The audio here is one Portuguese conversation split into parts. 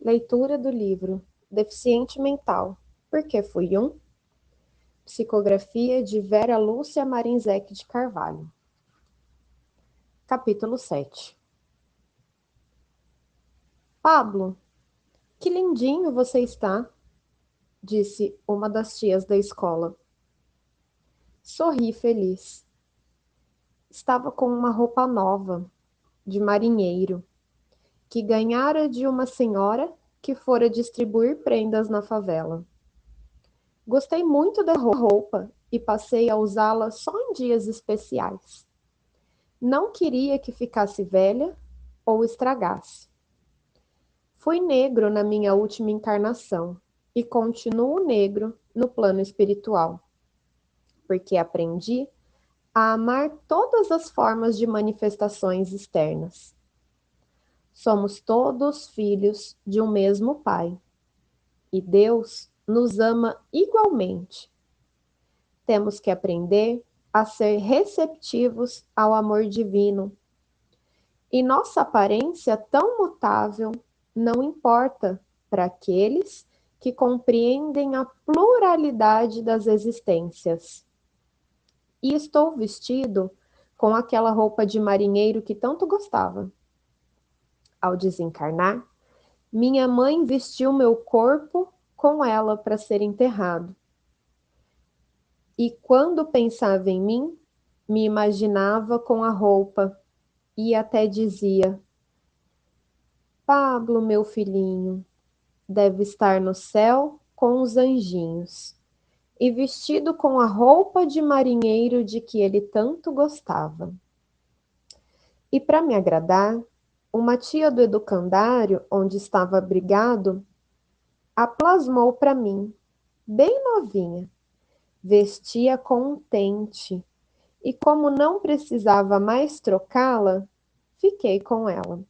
Leitura do livro Deficiente Mental. Por que fui um? Psicografia de Vera Lúcia Marinzec de Carvalho. Capítulo 7. Pablo, que lindinho você está, disse uma das tias da escola. Sorri feliz. Estava com uma roupa nova, de marinheiro, que ganhara de uma senhora que fora distribuir prendas na favela. Gostei muito da roupa e passei a usá-la só em dias especiais. Não queria que ficasse velha ou estragasse. Fui negro na minha última encarnação e continuo negro no plano espiritual, porque aprendi a amar todas as formas de manifestações externas. Somos todos filhos de um mesmo Pai, e Deus nos ama igualmente. Temos que aprender a ser receptivos ao amor divino. E nossa aparência tão mutável não importa para aqueles que compreendem a pluralidade das existências. E estou vestido com aquela roupa de marinheiro que tanto gostava. Ao desencarnar, minha mãe vestiu meu corpo com ela para ser enterrado. E quando pensava em mim, me imaginava com a roupa e até dizia: Pablo, meu filhinho, deve estar no céu com os anjinhos e vestido com a roupa de marinheiro de que ele tanto gostava. E para me agradar, uma tia do educandário, onde estava abrigado, a plasmou para mim, bem novinha. Vestia contente, e como não precisava mais trocá-la, fiquei com ela.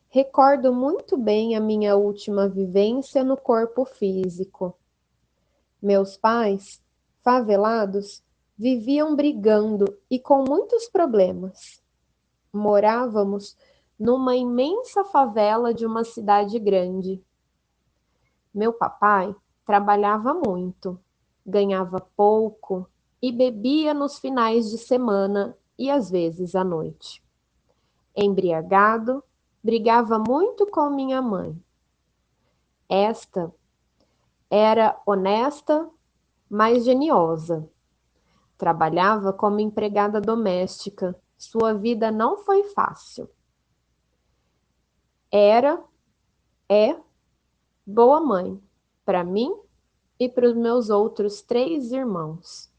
Recordo muito bem a minha última vivência no corpo físico. Meus pais, favelados, viviam brigando e com muitos problemas. Morávamos numa imensa favela de uma cidade grande. Meu papai trabalhava muito, ganhava pouco e bebia nos finais de semana e às vezes à noite. Embriagado, brigava muito com minha mãe. Esta era honesta, mas geniosa. Trabalhava como empregada doméstica. Sua vida não foi fácil. É boa mãe para mim e para os meus outros 3 irmãos.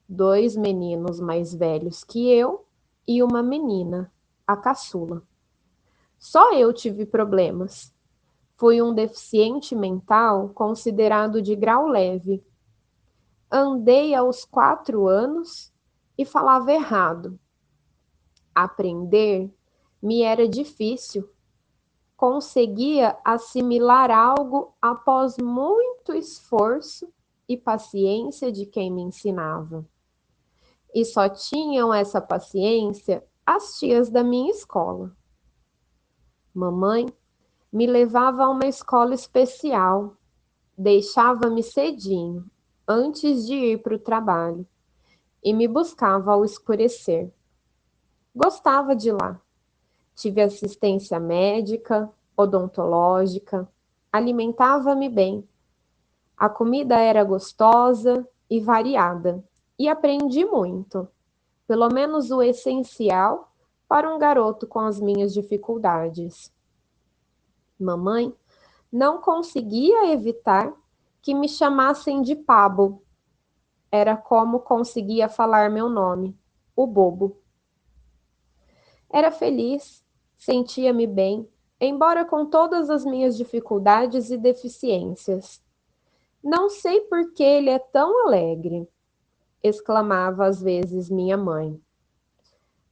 2 meninos mais velhos que eu e uma menina, a caçula. Só eu tive problemas. Fui um deficiente mental considerado de grau leve. Andei aos 4 anos e falava errado. Aprender me era difícil. Conseguia assimilar algo após muito esforço e paciência de quem me ensinava. E só tinham essa paciência as tias da minha escola. Mamãe me levava a uma escola especial, deixava-me cedinho, antes de ir para o trabalho, e me buscava ao escurecer. Gostava de lá. Tive assistência médica, odontológica, alimentava-me bem. A comida era gostosa e variada, e aprendi muito, pelo menos o essencial para um garoto com as minhas dificuldades. Mamãe não conseguia evitar que me chamassem de Pablo. Era como conseguia falar meu nome, o bobo. Era feliz, sentia-me bem, embora com todas as minhas dificuldades e deficiências. Não sei por que ele é tão alegre, exclamava às vezes minha mãe.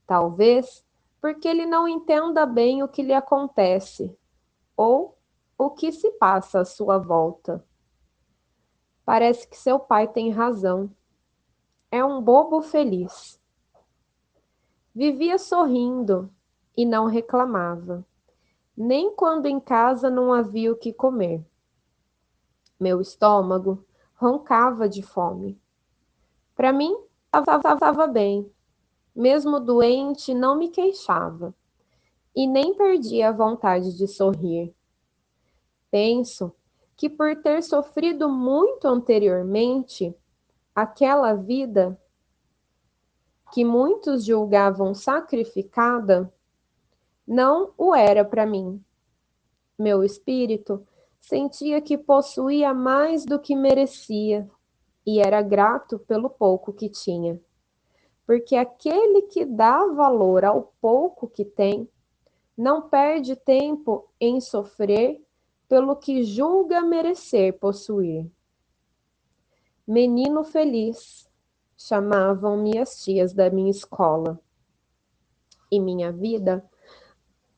Talvez porque ele não entenda bem o que lhe acontece ou o que se passa à sua volta. Parece que seu pai tem razão. É um bobo feliz. Vivia sorrindo e não reclamava. nem quando em casa não havia o que comer. Meu estômago roncava de fome. Para mim, estava bem. Mesmo doente, não me queixava e nem perdia a vontade de sorrir. Penso que por ter sofrido muito anteriormente, aquela vida que muitos julgavam sacrificada, não o era para mim. Meu espírito sentia que possuía mais do que merecia e era grato pelo pouco que tinha. Porque aquele que dá valor ao pouco que tem, não perde tempo em sofrer pelo que julga merecer possuir. Menino feliz, chamavam-me as tias da minha escola. E minha vida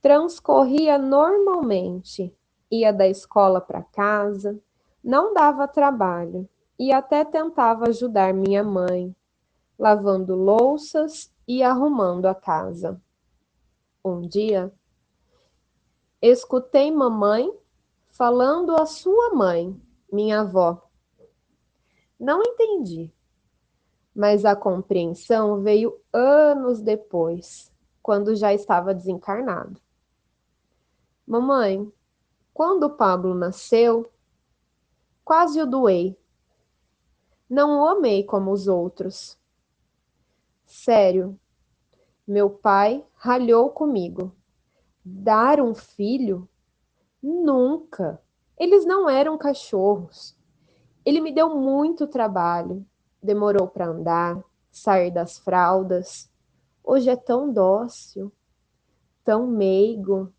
transcorria normalmente. Ia da escola para casa, não dava trabalho e até tentava ajudar minha mãe, lavando louças e arrumando a casa. Um dia, escutei mamãe falando à sua mãe, minha avó. Não entendi, mas a compreensão veio anos depois, quando já estava desencarnado. Mamãe, quando o Pablo nasceu, quase o doei. Não o amei como os outros. Sério, meu pai ralhou comigo. Dar um filho? Nunca. Eles não eram cachorros. Ele me deu muito trabalho. Demorou para andar, sair das fraldas. Hoje é tão dócil, tão meigo.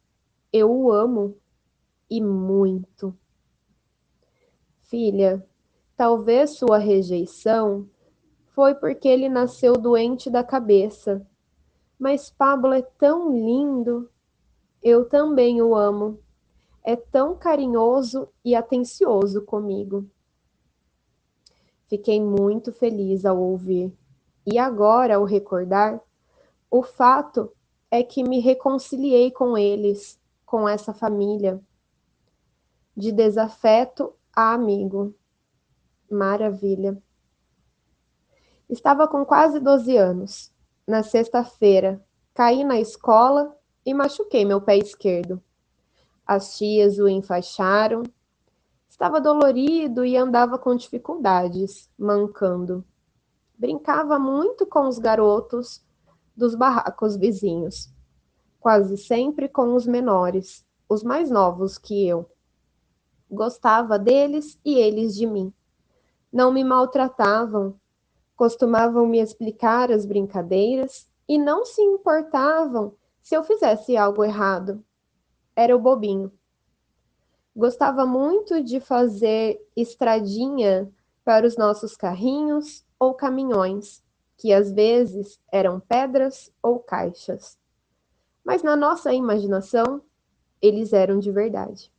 Eu o amo e muito. Filha, talvez sua rejeição foi porque ele nasceu doente da cabeça. Mas Pablo é tão lindo. Eu também o amo. É tão carinhoso e atencioso comigo. Fiquei muito feliz ao ouvir. E agora, ao recordar, o fato é que me reconciliei com eles, com essa família. De desafeto a amigo. Maravilha. Estava com quase 12 anos. Na sexta-feira, caí na escola e machuquei meu pé esquerdo. As tias o enfaixaram. Estava dolorido e andava com dificuldades, mancando. Brincava muito com os garotos dos barracos vizinhos, quase sempre com os menores, os mais novos que eu. Gostava deles e eles de mim. Não me maltratavam, costumavam me explicar as brincadeiras e não se importavam se eu fizesse algo errado. Era o bobinho. Gostava muito de fazer estradinha para os nossos carrinhos ou caminhões, que às vezes eram pedras ou caixas. Mas na nossa imaginação, eles eram de verdade.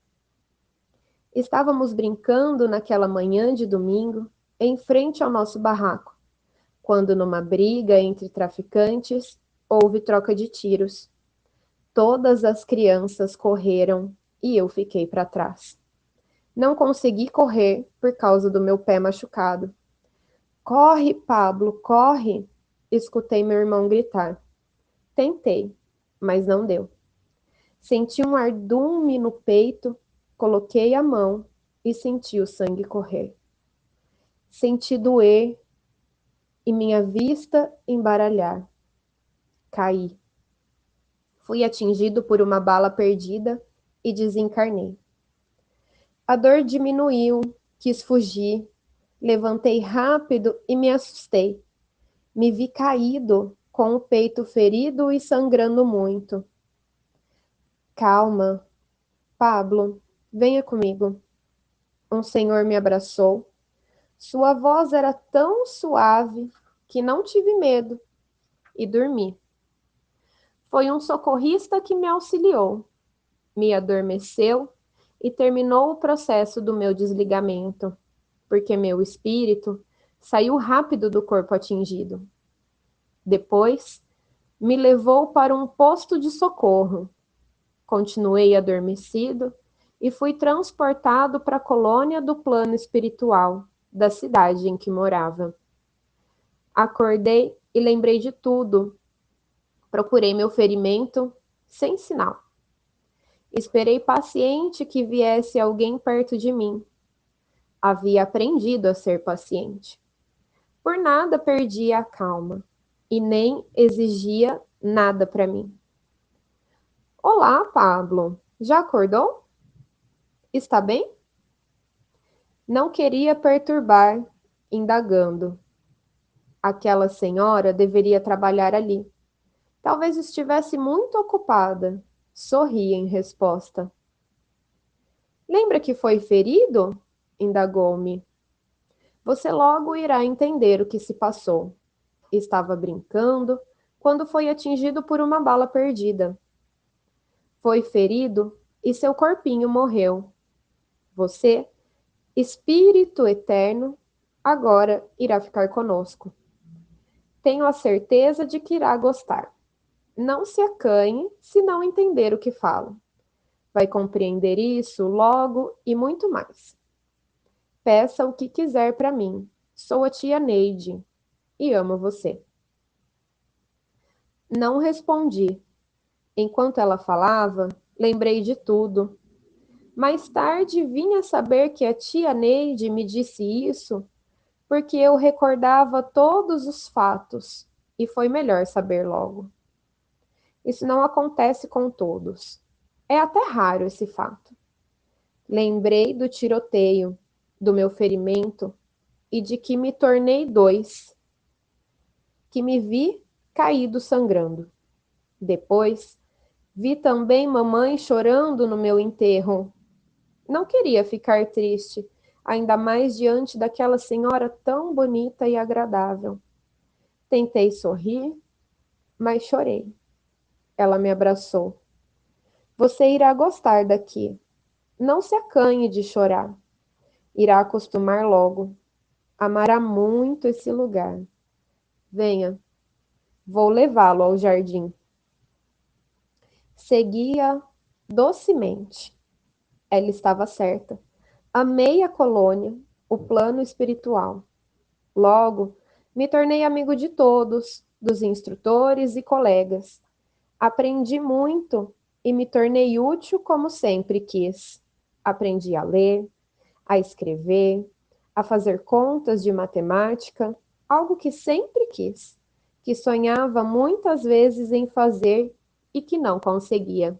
Estávamos brincando naquela manhã de domingo, em frente ao nosso barraco, quando numa briga entre traficantes, houve troca de tiros. Todas as crianças correram e eu fiquei para trás. Não consegui correr por causa do meu pé machucado. Corre, Pablo, corre! Escutei meu irmão gritar. Tentei, mas não deu. Senti um ardume no peito, coloquei a mão e senti o sangue correr. Senti doer e minha vista embaralhar. Caí. Fui atingido por uma bala perdida e desencarnei. A dor diminuiu, quis fugir. Levantei rápido e me assustei. Me vi caído, com o peito ferido e sangrando muito. Calma, Pablo, venha comigo. Um senhor me abraçou. Sua voz era tão suave que não tive medo e dormi. Foi um socorrista que me auxiliou, me adormeceu e terminou o processo do meu desligamento, porque meu espírito saiu rápido do corpo atingido. Depois, me levou para um posto de socorro. Continuei adormecido e fui transportado para a colônia do plano espiritual da cidade em que morava. Acordei e lembrei de tudo. Procurei meu ferimento sem sinal. Esperei paciente que viesse alguém perto de mim. Havia aprendido a ser paciente. Por nada perdia a calma e nem exigia nada para mim. Olá, Pablo. Já acordou? Está bem? Não queria perturbar, indagando. Aquela senhora deveria trabalhar ali. Talvez estivesse muito ocupada. Sorri em resposta. Lembra que foi ferido? Indagou-me. Você logo irá entender o que se passou. Estava brincando quando foi atingido por uma bala perdida. Foi ferido e seu corpinho morreu. Você, espírito eterno, agora irá ficar conosco. Tenho a certeza de que irá gostar. Não se acanhe se não entender o que falo. Vai compreender isso logo e muito mais. Peça o que quiser para mim. Sou a tia Neide e amo você. Não respondi. Enquanto ela falava, lembrei de tudo. Mais tarde vim a saber que a tia Neide me disse isso porque eu recordava todos os fatos e foi melhor saber logo. Isso não acontece com todos. É até raro esse fato. Lembrei do tiroteio, do meu ferimento e de que me tornei dois, que me vi caído sangrando. Depois, vi também mamãe chorando no meu enterro. Não queria ficar triste, ainda mais diante daquela senhora tão bonita e agradável. Tentei sorrir, mas chorei. Ela me abraçou. Você irá gostar daqui. Não se acanhe de chorar. Irá acostumar logo. Amará muito esse lugar. Venha, vou levá-lo ao jardim. Seguia docemente. Ela estava certa. Amei a colônia, o plano espiritual. Logo, me tornei amigo de todos, dos instrutores e colegas. Aprendi muito e me tornei útil como sempre quis. Aprendi a ler, a escrever, a fazer contas de matemática, algo que sempre quis, que sonhava muitas vezes em fazer e que não conseguia.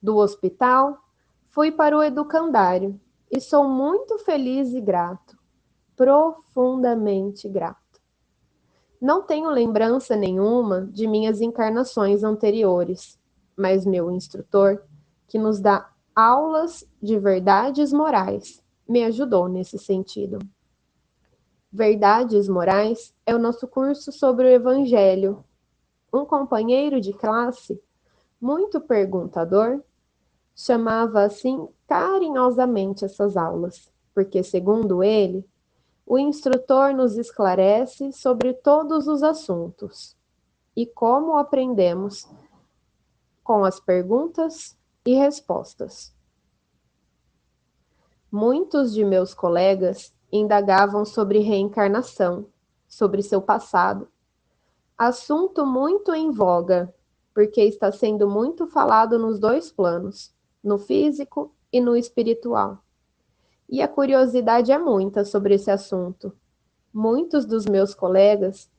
Do hospital, fui para o educandário e sou muito feliz e grato, profundamente grato. Não tenho lembrança nenhuma de minhas encarnações anteriores, mas meu instrutor, que nos dá aulas de verdades morais, me ajudou nesse sentido. Verdades Morais é o nosso curso sobre o Evangelho. Um companheiro de classe, muito perguntador, chamava assim carinhosamente essas aulas, porque, segundo ele, o instrutor nos esclarece sobre todos os assuntos e como aprendemos com as perguntas e respostas. Muitos de meus colegas indagavam sobre reencarnação, sobre seu passado, assunto muito em voga, porque está sendo muito falado nos dois planos, no físico e no espiritual. E a curiosidade é muita sobre esse assunto. Muitos dos meus colegas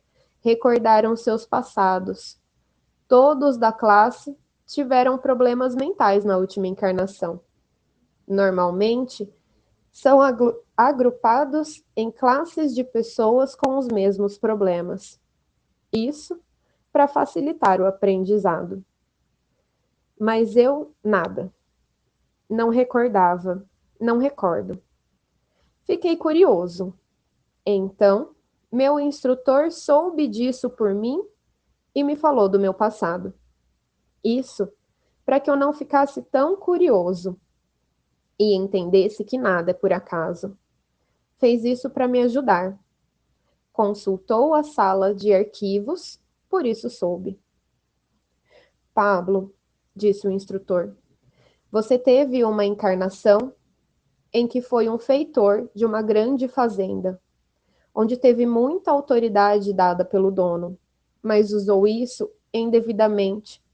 recordaram seus passados. Todos da classe tiveram problemas mentais na última encarnação. Normalmente, são agrupados em classes de pessoas com os mesmos problemas. Isso para facilitar o aprendizado. Mas eu nada. Não recordava, não recordo. Fiquei curioso. Então, meu instrutor soube disso por mim e me falou do meu passado. Isso para que eu não ficasse tão curioso e entendesse que nada é por acaso. Fez isso para me ajudar. Consultou a sala de arquivos, por isso soube. Pablo, disse o instrutor. Você teve uma encarnação em que foi um feitor de uma grande fazenda, onde teve muita autoridade dada pelo dono, mas usou isso indevidamente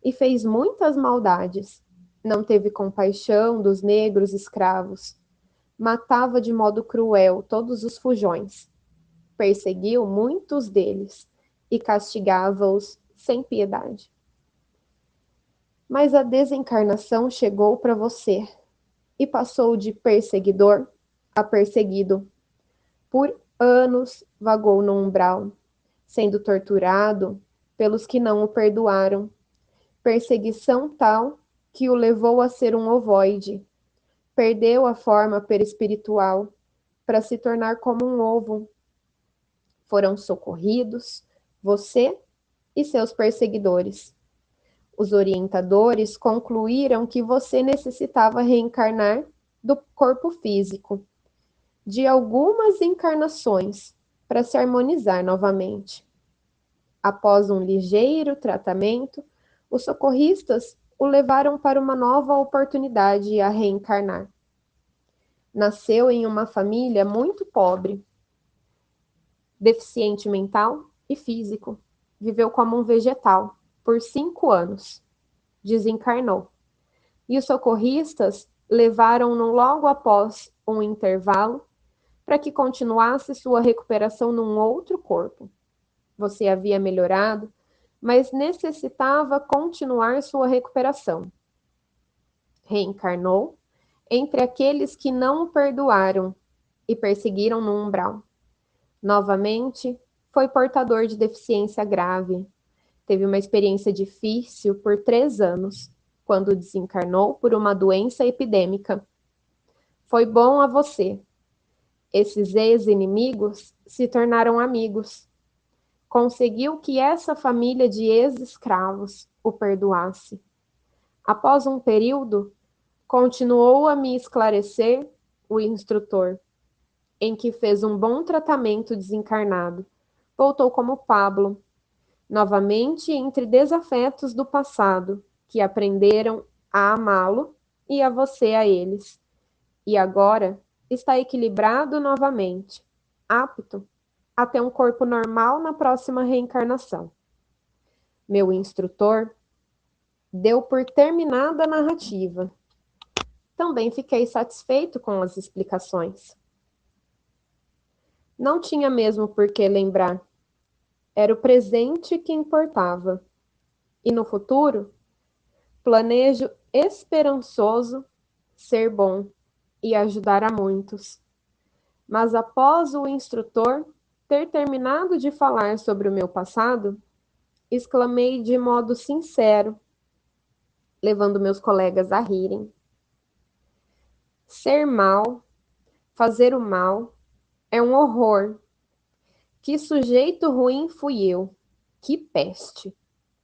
e fez muitas maldades. Não teve compaixão dos negros escravos, matava de modo cruel todos os fujões, perseguiu muitos deles e castigava-os sem piedade. Mas a desencarnação chegou para você e passou de perseguidor a perseguido. Por anos vagou no umbral, sendo torturado pelos que não o perdoaram. Perseguição tal que o levou a ser um ovoide. Perdeu a forma perispiritual para se tornar como um ovo. Foram socorridos você e seus perseguidores. Os orientadores concluíram que você necessitava reencarnar do corpo físico, de algumas encarnações, para se harmonizar novamente. Após um ligeiro tratamento, os socorristas o levaram para uma nova oportunidade a reencarnar. Nasceu em uma família muito pobre, deficiente mental e físico. Viveu como um vegetal por 5 anos. Desencarnou. E os socorristas levaram-no logo após um intervalo para que continuasse sua recuperação num outro corpo. Você havia melhorado, mas necessitava continuar sua recuperação. Reencarnou entre aqueles que não o perdoaram e perseguiram no umbral. Novamente, foi portador de deficiência grave. Teve uma experiência difícil por 3 anos, quando desencarnou por uma doença epidêmica. Foi bom a você. Esses ex-inimigos se tornaram amigos. Conseguiu que essa família de ex-escravos o perdoasse. Após um período, continuou a me esclarecer o instrutor, em que fez um bom tratamento desencarnado. Voltou como Pablo, novamente entre desafetos do passado, que aprenderam a amá-lo e a você a eles. E agora está equilibrado novamente, apto a ter um corpo normal na próxima reencarnação. Meu instrutor deu por terminada a narrativa. Também fiquei satisfeito com as explicações. Não tinha mesmo por que lembrar. Era o presente que importava. E no futuro, planejo esperançoso ser bom e ajudar a muitos. Mas após o instrutor ter terminado de falar sobre o meu passado, exclamei de modo sincero, levando meus colegas a rirem. Ser mal, fazer o mal, é um horror. Que sujeito ruim fui eu. Que peste.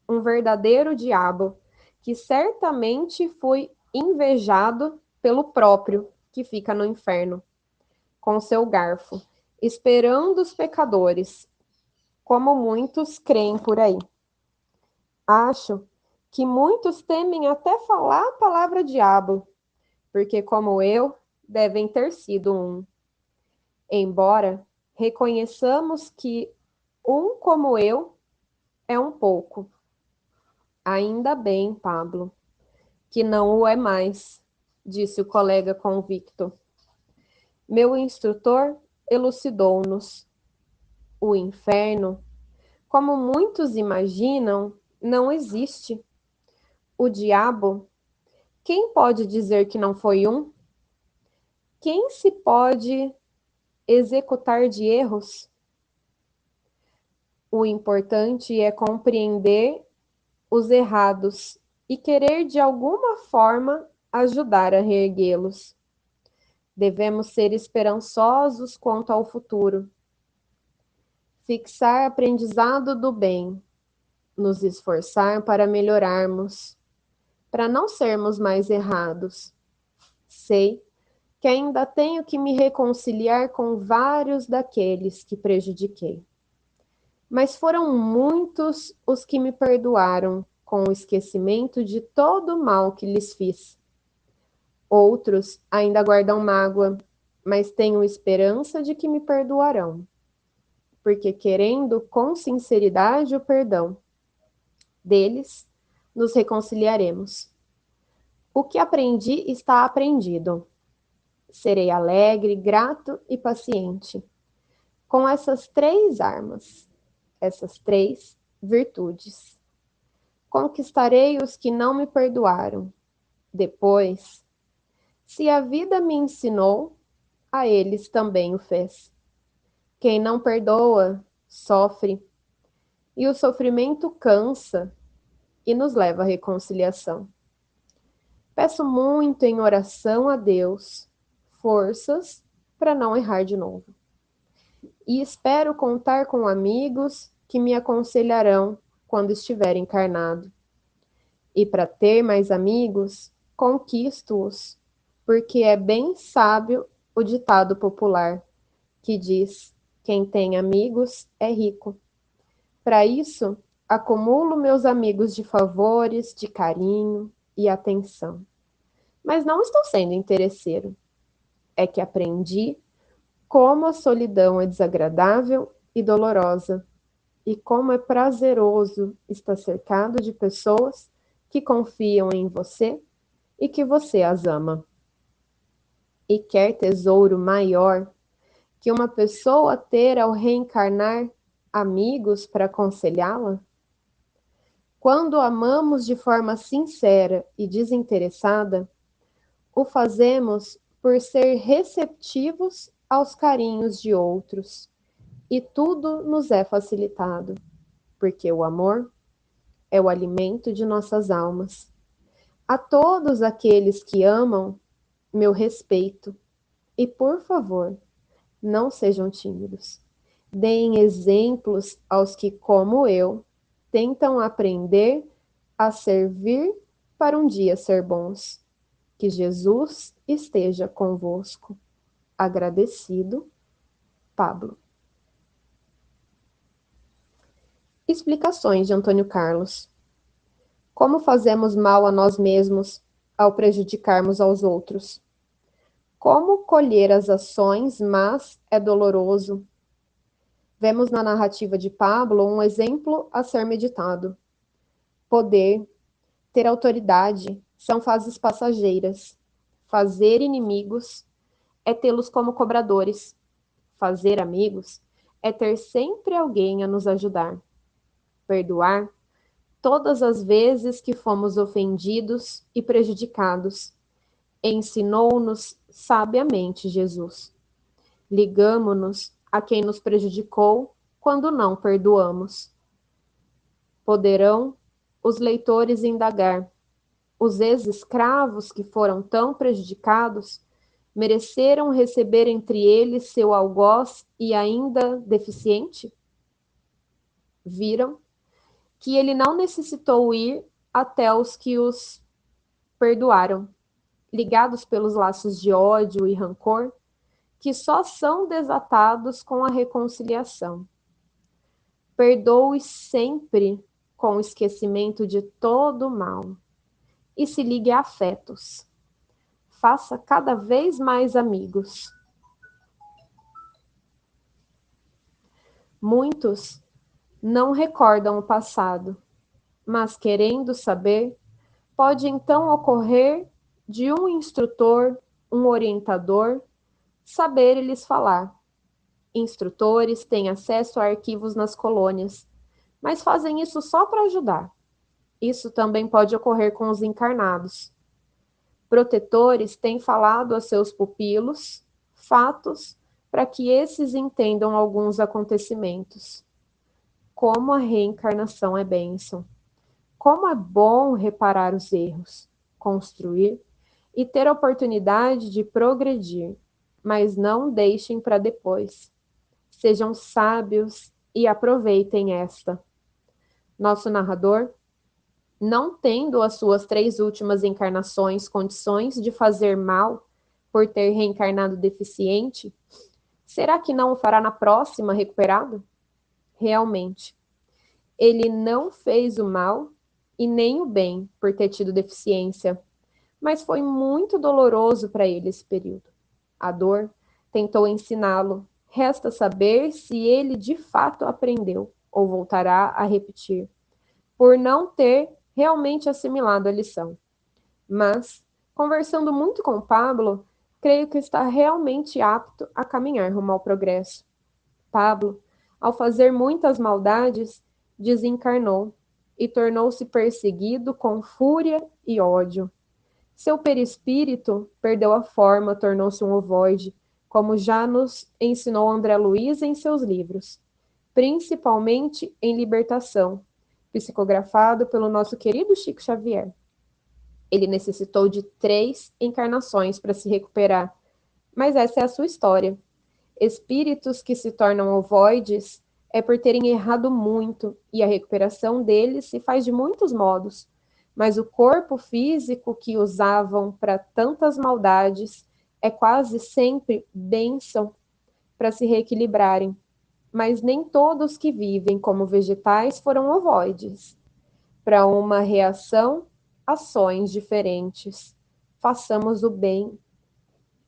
Um verdadeiro diabo, que certamente fui invejado pelo próprio, que fica no inferno, com seu garfo, esperando os pecadores, como muitos creem por aí. Acho que muitos temem até falar a palavra diabo, porque, como eu, devem ter sido um. Embora reconheçamos que um como eu é um pouco. Ainda bem, Pablo, que não o é mais, disse o colega convicto. Meu instrutor elucidou-nos. O inferno, como muitos imaginam, não existe. O diabo, quem pode dizer que não foi um? Quem se pode executar de erros? O importante é compreender os errados e querer de alguma forma ajudar a reerguê-los. Devemos ser esperançosos quanto ao futuro, fixar aprendizado do bem, nos esforçar para melhorarmos, para não sermos mais errados. Sei que ainda tenho que me reconciliar com vários daqueles que prejudiquei. Mas foram muitos os que me perdoaram com o esquecimento de todo o mal que lhes fiz. Outros ainda guardam mágoa, mas tenho esperança de que me perdoarão, porque querendo com sinceridade o perdão deles, nos reconciliaremos. O que aprendi está aprendido. Serei alegre, grato e paciente. Com essas 3 armas, essas 3 virtudes. Conquistarei os que não me perdoaram. Depois, se a vida me ensinou, a eles também o fez. Quem não perdoa, sofre, e o sofrimento cansa e nos leva à reconciliação. Peço muito em oração a Deus forças para não errar de novo. E espero contar com amigos que me aconselharão quando estiver encarnado. E para ter mais amigos, conquisto-os, porque é bem sábio o ditado popular que diz: quem tem amigos é rico. Para isso, acumulo meus amigos de favores, de carinho e atenção. Mas não estou sendo interesseiro. É que aprendi como a solidão é desagradável e dolorosa, e como é prazeroso estar cercado de pessoas que confiam em você e que você as ama. E quer tesouro maior que uma pessoa ter ao reencarnar amigos para aconselhá-la? Quando amamos de forma sincera e desinteressada, o fazemos por ser receptivos aos carinhos de outros, e tudo nos é facilitado, porque o amor é o alimento de nossas almas. A todos aqueles que amam, meu respeito, e por favor, não sejam tímidos. Deem exemplos aos que, como eu, tentam aprender a servir para um dia ser bons. Que Jesus esteja convosco. Agradecido, Pablo. Explicações de Antônio Carlos. Como fazemos mal a nós mesmos ao prejudicarmos aos outros? Como colher as ações, mas é doloroso. Vemos na narrativa de Pablo um exemplo a ser meditado. Poder, ter autoridade, são fases passageiras. Fazer inimigos é tê-los como cobradores. Fazer amigos é ter sempre alguém a nos ajudar. Perdoar todas as vezes que fomos ofendidos e prejudicados. Ensinou-nos sabiamente Jesus. Ligamo-nos a quem nos prejudicou quando não perdoamos. Poderão os leitores indagar: os ex-escravos que foram tão prejudicados mereceram receber entre eles seu algoz e ainda deficiente? Viram que ele não necessitou ir até os que os perdoaram, ligados pelos laços de ódio e rancor, que só são desatados com a reconciliação. Perdoe sempre com o esquecimento de todo o mal e se ligue a afetos. Faça cada vez mais amigos. Muitos não recordam o passado, mas querendo saber, pode então ocorrer de um instrutor, um orientador, saber lhes falar. Instrutores têm acesso a arquivos nas colônias, mas fazem isso só para ajudar. Isso também pode ocorrer com os encarnados. Protetores têm falado a seus pupilos fatos para que esses entendam alguns acontecimentos. Como a reencarnação é bênção. Como é bom reparar os erros, construir e ter a oportunidade de progredir, mas não deixem para depois. Sejam sábios e aproveitem esta. Nosso narrador, não tendo as suas 3 últimas encarnações condições de fazer mal por ter reencarnado deficiente, será que não o fará na próxima recuperado? Realmente, ele não fez o mal e nem o bem por ter tido deficiência, mas foi muito doloroso para ele esse período. A dor tentou ensiná-lo, resta saber se ele de fato aprendeu ou voltará a repetir, por não ter realmente assimilado a lição. Mas, conversando muito com Pablo, creio que está realmente apto a caminhar rumo ao progresso. Pablo, ao fazer muitas maldades, desencarnou e tornou-se perseguido com fúria e ódio. Seu perispírito perdeu a forma, tornou-se um ovoide, como já nos ensinou André Luiz em seus livros, principalmente em Libertação, psicografado pelo nosso querido Chico Xavier. Ele necessitou de 3 encarnações para se recuperar, mas essa é a sua história. Espíritos que se tornam ovoides é por terem errado muito, e a recuperação deles se faz de muitos modos. Mas o corpo físico que usavam para tantas maldades é quase sempre bênção para se reequilibrarem. Mas nem todos que vivem como vegetais foram ovoides. Para uma reação, ações diferentes. Façamos o bem.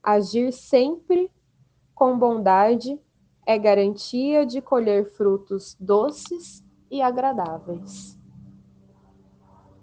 Agir sempre com bondade é garantia de colher frutos doces e agradáveis.